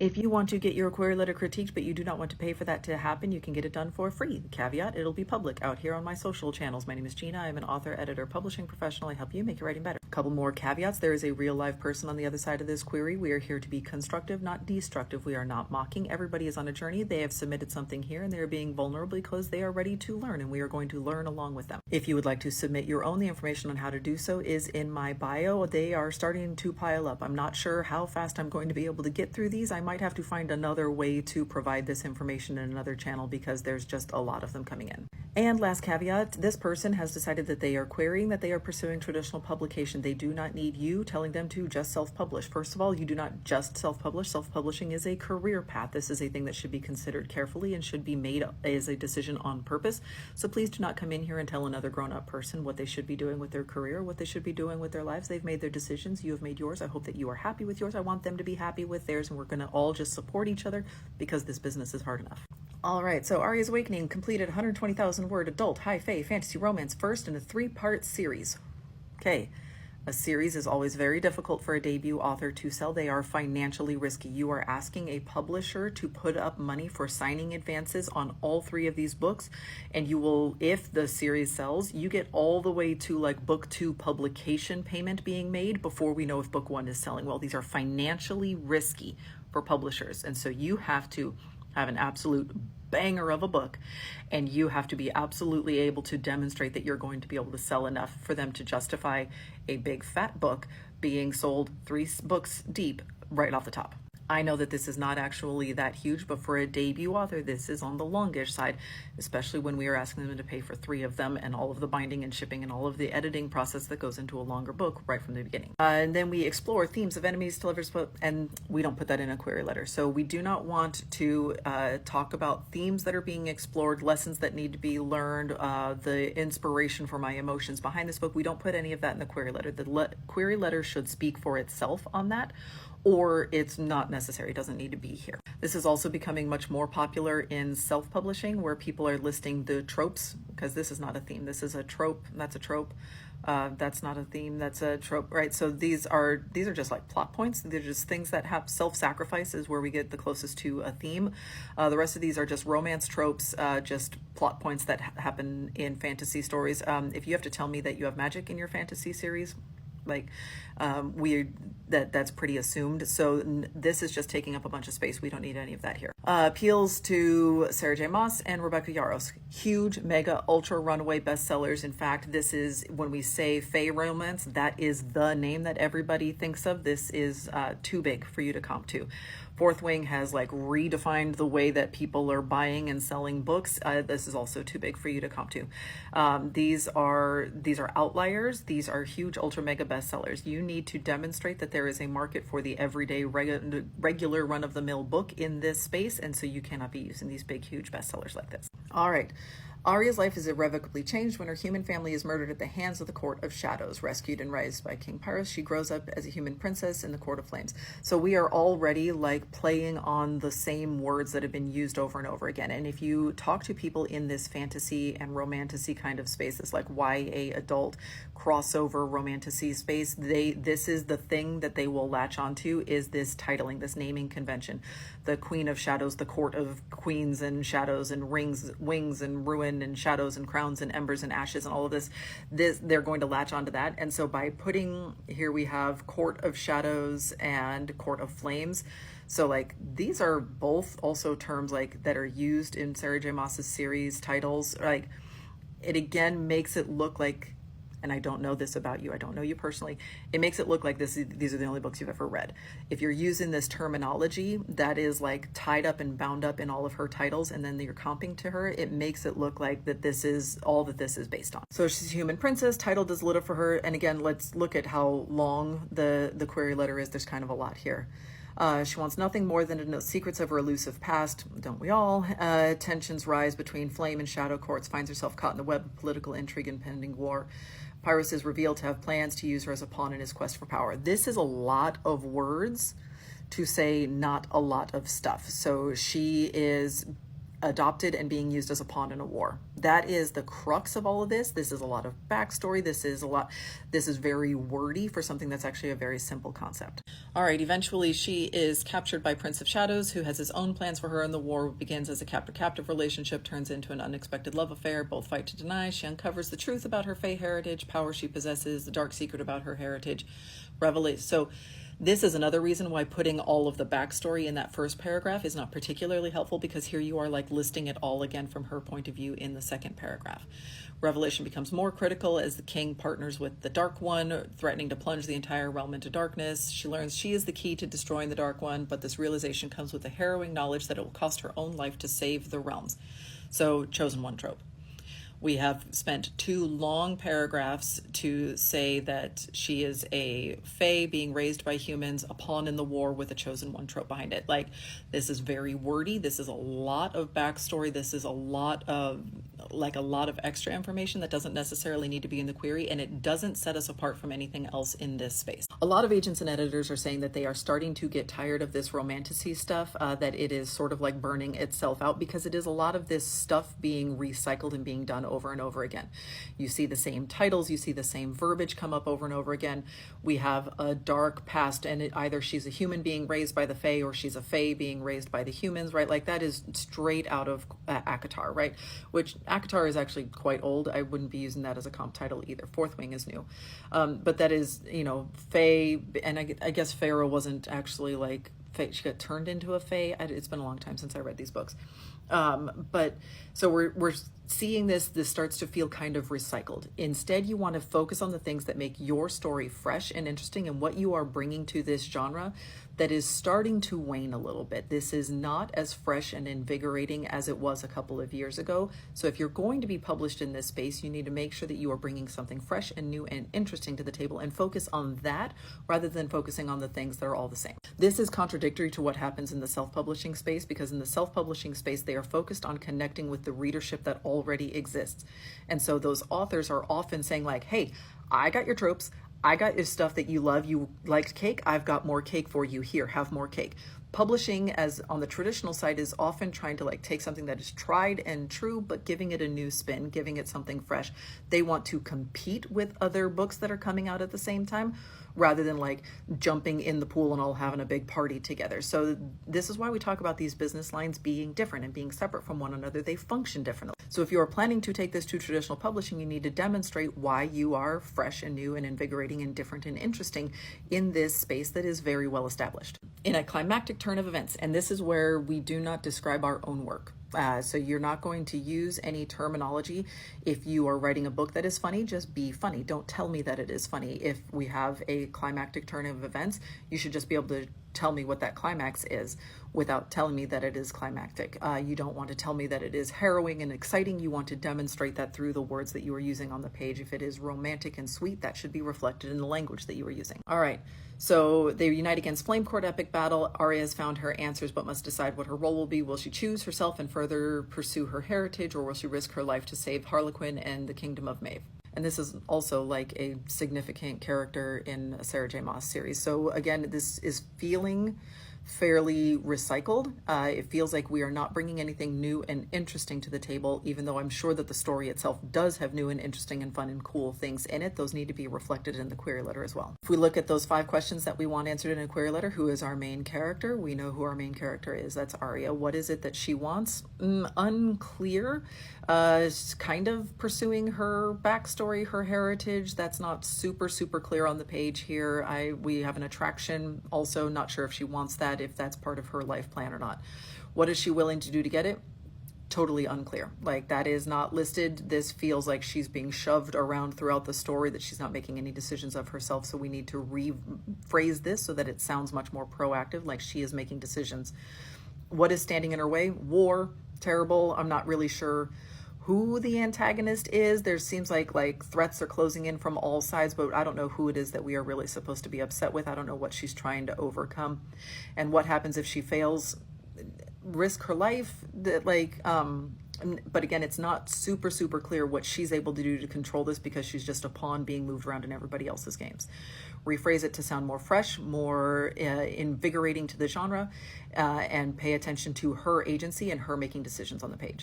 If you want to get your query letter critiqued, but you do not want to pay for that to happen, you can get it done for free. Caveat, it'll be public out here on my social channels. My name is Gina. I'm an author, editor, publishing professional. I help you make your writing better. A couple more caveats. There is a real live person on the other side of this query. We are here to be constructive, not destructive. We are not mocking. Everybody is on a journey. They have submitted something here and they are being vulnerable because they are ready to learn, and we are going to learn along with them. If you would like to submit your own, the information on how to do so is in my bio. They are starting to pile up. I'm not sure how fast I'm going to be able to get through these. I might have to find another way to provide this information in another channel because there's just a lot of them coming in. And last caveat, this person has decided that they are querying that they are pursuing traditional publication. They do not need you telling them to just self-publish. First of all, you do not just self-publish. Self-publishing is a career path. This is a thing that should be considered carefully and should be made as a decision on purpose. So please do not come in here and tell another grown-up person what they should be doing with their career, what they should be doing with their lives. They've made their decisions. You have made yours. I hope that you are happy with yours. I want them to be happy with theirs, and we're going to all just support each other because this business is hard enough. All right, so Arya's Awakening completed 120,000 word adult high fae fantasy romance first in a 3-part series. Okay, a series is always very difficult for a debut author to sell. They are financially risky. You are asking a publisher to put up money for signing advances on all 3 of these books, and you will, if the series sells, you get all the way to like book 2 publication payment being made before we know if book 1 is selling well. These are financially risky for publishers, and so you have to have an absolute banger of a book, and you have to be absolutely able to demonstrate that you're going to be able to sell enough for them to justify a big fat book being sold 3 books deep right off the top. I know that this is not actually that huge, but for a debut author, this is on the longish side, especially when we are asking them to pay for 3 of them and all of the binding and shipping and all of the editing process that goes into a longer book right from the beginning. And then we explore themes of enemies to lovers, and we don't put that in a query letter. So we do not want to talk about themes that are being explored, lessons that need to be learned, the inspiration for my emotions behind this book. We don't put any of that in the query letter. The query letter should speak for itself on that, or it's not necessary. It doesn't need to be here. This is also becoming much more popular in self-publishing, where people are listing the tropes, because this is not a theme. This is a trope. That's a trope. That's not a theme. That's a trope, right? So these are just like plot points. They're just things that have self-sacrifice is where we get the closest to a theme. The rest of these are just romance tropes, just plot points that happen in fantasy stories. If you have to tell me that you have magic in your fantasy series, like that's pretty assumed. So this is just taking up a bunch of space. We don't need any of that here. Appeals to Sarah J. Maas and Rebecca Yarros. Huge, mega, ultra runaway bestsellers. In fact, this is, when we say fae romance, that is the name that everybody thinks of. This is too big for you to comp to. Fourth Wing has like redefined the way that people are buying and selling books. This is also too big for you to comp to. These are outliers. These are huge, ultra mega bestsellers. You need to demonstrate that there is a market for the everyday regular run-of-the-mill book in this space, and so you cannot be using these big, huge bestsellers like this. All right. Arya's life is irrevocably changed when her human family is murdered at the hands of the Court of Shadows. Rescued and raised by King Pyrrhus, she grows up as a human princess in the Court of Flames. So we are already like playing on the same words that have been used over and over again. And if you talk to people in this fantasy and romantasy kind of space, this like YA adult crossover romantasy space, this is the thing that they will latch onto, is this titling, this naming convention. The Queen of Shadows, the Court of Queens and Shadows and Wings and Ruin and Shadows and Crowns and Embers and Ashes and all of this they're going to latch onto that. And so by putting here, we have Court of Shadows and Court of Flames. So like these are both also terms like that are used in Sarah J. Maas's series titles. Like it again makes it look like, and I don't know this about you, I don't know you personally, it makes it look like these are the only books you've ever read. If you're using this terminology that is like tied up and bound up in all of her titles, and then you're comping to her, it makes it look like that this is all that this is based on. So she's a human princess, title does little for her, and again, let's look at how long the query letter is. There's kind of a lot here. She wants nothing more than to know secrets of her elusive past. Don't we all? Tensions rise between flame and shadow courts. Finds herself caught in the web of political intrigue and pending war. Pyrrhus is revealed to have plans to use her as a pawn in his quest for power. This is a lot of words to say not a lot of stuff. So she is adopted and being used as a pawn in a war. That is the crux of all of this. This is a lot of backstory. This is very wordy for something that's actually a very simple concept. All right, eventually she is captured by Prince of Shadows, who has his own plans for her, and the war begins as a captor-captive relationship, turns into an unexpected love affair. Both fight to deny. She uncovers the truth about her Fey heritage, power she possesses, the dark secret about her heritage, revelates. So this is another reason why putting all of the backstory in that first paragraph is not particularly helpful, because here you are like listing it all again from her point of view in the second paragraph. Revelation becomes more critical as the king partners with the Dark One, threatening to plunge the entire realm into darkness. She learns she is the key to destroying the Dark One, but this realization comes with the harrowing knowledge that it will cost her own life to save the realms. So, chosen one trope. We have spent 2 long paragraphs to say that she is a fae being raised by humans, a pawn in the war with a chosen one trope behind it. Like, this is very wordy. This is a lot of backstory. This is a lot of extra information that doesn't necessarily need to be in the query, and it doesn't set us apart from anything else in this space. A lot of agents and editors are saying that they are starting to get tired of this romantasy stuff, that it is sort of like burning itself out, because it is a lot of this stuff being recycled and being done over and over again. You see the same titles, you see the same verbiage come up over and over again. We have a dark past, and either she's a human being raised by the Fae, or she's a Fae being raised by the humans, right? Like, that is straight out of ACOTAR, right? Which ACOTAR is actually quite old. I wouldn't be using that as a comp title either. Fourth Wing is new. But that is, Fae, and I guess Pharaoh wasn't actually like Fae. She got turned into a Fae. It's been a long time since I read these books. But so we're seeing this starts to feel kind of recycled. Instead, you want to focus on the things that make your story fresh and interesting, and what you are bringing to this genre that is starting to wane a little bit. This is not as fresh and invigorating as it was a couple of years ago. So if you're going to be published in this space, you need to make sure that you are bringing something fresh and new and interesting to the table, and focus on that rather than focusing on the things that are all the same. This is contradictory to what happens in the self-publishing space, because in the self-publishing space, they are focused on connecting with the readership that already exists. And so those authors are often saying like, hey, I got your tropes, I got your stuff that you love. You liked cake. I've got more cake for you. Here, have more cake. Publishing, as on the traditional side, is often trying to like take something that is tried and true, but giving it a new spin, giving it something fresh. They want to compete with other books that are coming out at the same time, rather than like jumping in the pool and all having a big party together. So this is why we talk about these business lines being different and being separate from one another. They function differently. So if you are planning to take this to traditional publishing, you need to demonstrate why you are fresh and new and invigorating and different and interesting in this space that is very well established. In a climactic turn of events, and this is where we do not describe our own work. So you're not going to use any terminology. If you are writing a book that is funny, just be funny. Don't tell me that it is funny. If we have a climactic turn of events, you should just be able to tell me what that climax is without telling me that it is climactic. You don't want to tell me that it is harrowing and exciting. You want to demonstrate that through the words that you are using on the page. If it is romantic and sweet, that should be reflected in the language that you are using. All right. So they unite against Flame Court epic battle. Arya has found her answers but must decide what her role will be. Will she choose herself and further pursue her heritage, or will she risk her life to save Harlequin and the Kingdom of Maeve? And this is also like a significant character in a Sarah J. Maas series. So again, this is feeling fairly recycled. It feels like we are not bringing anything new and interesting to the table, even though I'm sure that the story itself does have new and interesting and fun and cool things in it. Those need to be reflected in the query letter as well. If we look at those 5 questions that we want answered in a query letter, who is our main character? We know who our main character is. That's Arya. What is it that she wants? Unclear. Kind of pursuing her backstory, her heritage. That's not super clear on the page here. We have an attraction, also not sure if she wants that, if that's part of her life plan or not. What is she willing to do to get it? Totally unclear. Like, that is not listed. This feels like she's being shoved around throughout the story, that she's not making any decisions of herself. So we need to rephrase this so that it sounds much more proactive, like she is making decisions. What is standing in her way? War. Terrible. I'm not really sure who the antagonist is. There seems like threats are closing in from all sides, but I don't know who it is that we are really supposed to be upset with. I don't know what she's trying to overcome. And what happens if she fails? Risk her life? But again, it's not super clear what she's able to do to control this because she's just a pawn being moved around in everybody else's games. Rephrase it to sound more fresh, more invigorating to the genre, and pay attention to her agency and her making decisions on the page.